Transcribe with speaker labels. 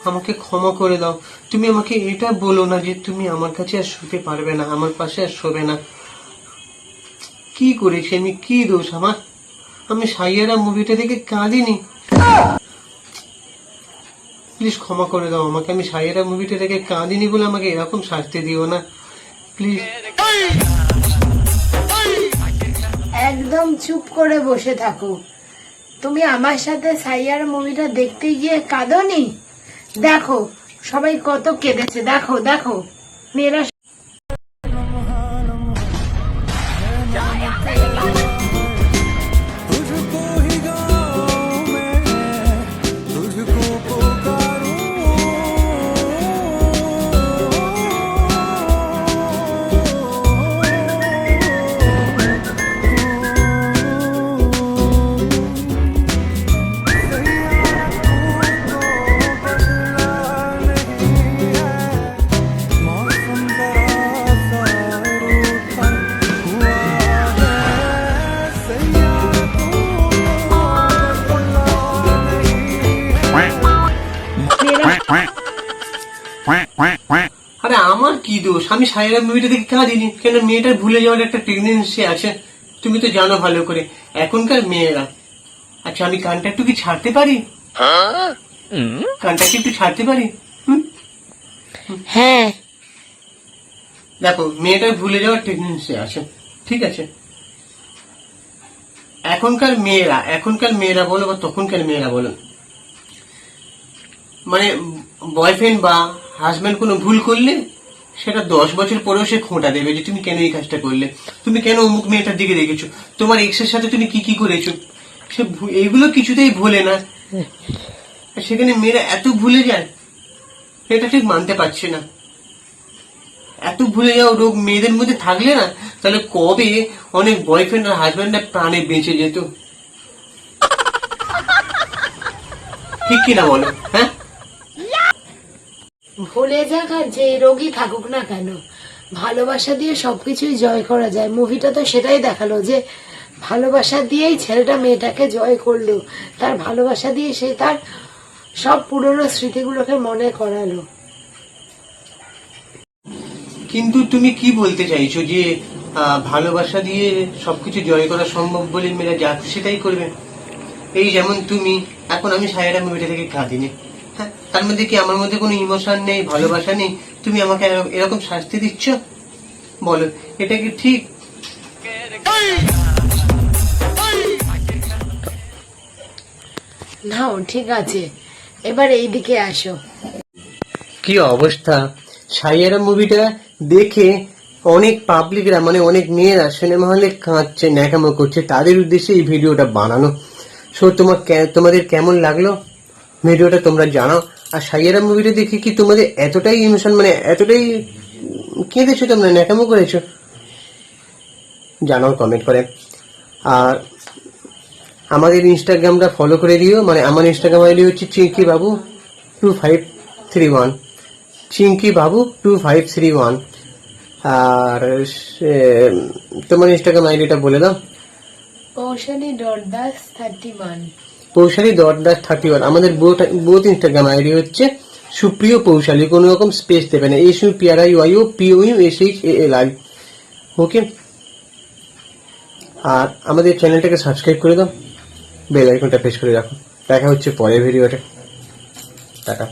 Speaker 1: আমাকে ক্ষমা করে দাও। তুমি আমাকে এটা বলো না যে তুমি আমার কাছে আর শুতে পারবে না, আমার পাশে আর শোবে না। কি করেছি আমি, কি দোষ আমার? আমি সাইয়ারা মুভিটা দেখে কাঁদিনি। প্লিজ ক্ষমা করে দাও আমাকে, আমি সাইয়ারা মুভিটা দেখে কাঁদিনি বলে আমাকে এরকম শাস্তি দিও না প্লিজ।
Speaker 2: একদম চুপ করে বসে থাকো। তুমি আমার সাথে সাইয়ারা মুভিটা দেখতে গিয়ে কাঁদোনি? দেখো সবাই কত কেঁদেছে, দেখো দেখো মেয়েরা।
Speaker 1: আরে আমার কি দোষ? আমি সাইরা মুভিটা দেখে কাঁদিনি কেন? মেয়েটার ভুলে যাওয়ার একটা টেন্ডেন্সি আছে, তুমি তো জানো ভালো করে এখনকার মেয়েরা। আচ্ছা আমি কানটা একটু কি ছাড়তে পারি? কানটা কি একটু ছাড়তে পারি?
Speaker 2: হ্যাঁ
Speaker 1: দেখো মেয়েটার ভুলে যাওয়ার টেন্ডেন্সি আছে, ঠিক আছে? এখনকার মেয়েরা বলো বা তখনকার মেয়েরা বলো, মানে বয়ফ্রেন্ড বা হাজব্যান্ড কোনো ভুল করলে সেটা 10 বছর পরেও সে খোঁটা দেবে যে তুমি কেন এই কাজটা করলে, তুমি কেন অমুক মেয়েটার দিকে দেখেছো, তোমার এক্সের সাথে তুমি কি কি করেছো। সে এইগুলো কিছুতেই ভুলে না, সেখানে মেয়েরা এত ভুলে যায়, এটা ঠিক মানতে পারছে না। এত ভুলে যাওয়া রোগ মেয়েদের মধ্যে থাকলে না, তাহলে কবে অনেক বয়ফ্রেন্ড আর হাজব্যান্ডের প্রাণে বেঁচে যেত। ঠিক কিনা বলো? হ্যাঁ,
Speaker 2: ভুলে যাক আর যে রোগী থাকুক না কেন, ভালোবাসা দিয়ে সবকিছুই জয় করা যায়। মুভিটা তো সেটাই দেখালো যে ভালোবাসা দিয়েই ছেলেটা মেয়েটাকে জয় করলো, তার ভালোবাসা দিয়ে সে তার সব পুরনো স্মৃতিগুলোকে মনে করালো।
Speaker 1: কিন্তু তুমি কি বলতে চাইছো যে ভালোবাসা দিয়ে সবকিছু জয় করা সম্ভব বলে মেয়েরা যা খুশি তাই করবে? এই যেমন তুমি, এখন আমি সায়রা মুভিটা থেকে কাঁদিনি, হ্যাঁ, তার মধ্যে কি আমার মধ্যে কোনো ইমোশন নেই, ভালোবাসা নেই? তুমি আমাকে এরকম শাস্তি দিচ্ছ, বলো এটা কি ঠিক?
Speaker 2: নাও ঠিক আছে, এবার এইদিকে আসো।
Speaker 1: কি অবস্থা! সাইয়ারা মুভিটা দেখে অনেক পাবলিকরা, মানে অনেক মেয়েরা সিনেমা হলে কাঁদছে, ন্যাকামো করছে, তাদের উদ্দেশ্যে এই ভিডিওটা বানানো। সো তোমাদের কেমন লাগলো ভিডিওটা তোমরা জানাও। আর সাইয়ারা মুভিটা দেখে কি তোমাদের এতটাই ইমোশন, মানে এতটাই কেঁদেছো তোমরা, ন্যাকামো করেছো? জানাও কমেন্ট করে। আর আমাদের ইনস্টাগ্রামটা ফলো করে দিও, মানে আমার ইনস্টাগ্রাম আইডি হচ্ছে চিঙ্কি বাবু 2531, চিঙ্কি বাবু 2531। আর তোমার ইনস্টাগ্রাম আইডিটা বলে দাও।
Speaker 2: পৌশালী.দাস31।
Speaker 1: পৌশালী.দাস31। আমাদের বোথ ইনস্টাগ্রাম আইডি হচ্ছে সুপ্রিয় পৌশালী, কোনো রকম স্পেস দেবে না, SUPRIOPOUSHALI। ওকে, আর আমাদের চ্যানেলটাকে সাবস্ক্রাইব করে দাও, বেল আইকনটা প্রেস করে রাখো। দেখা হচ্ছে পরের ভিডিওতে, টাটা।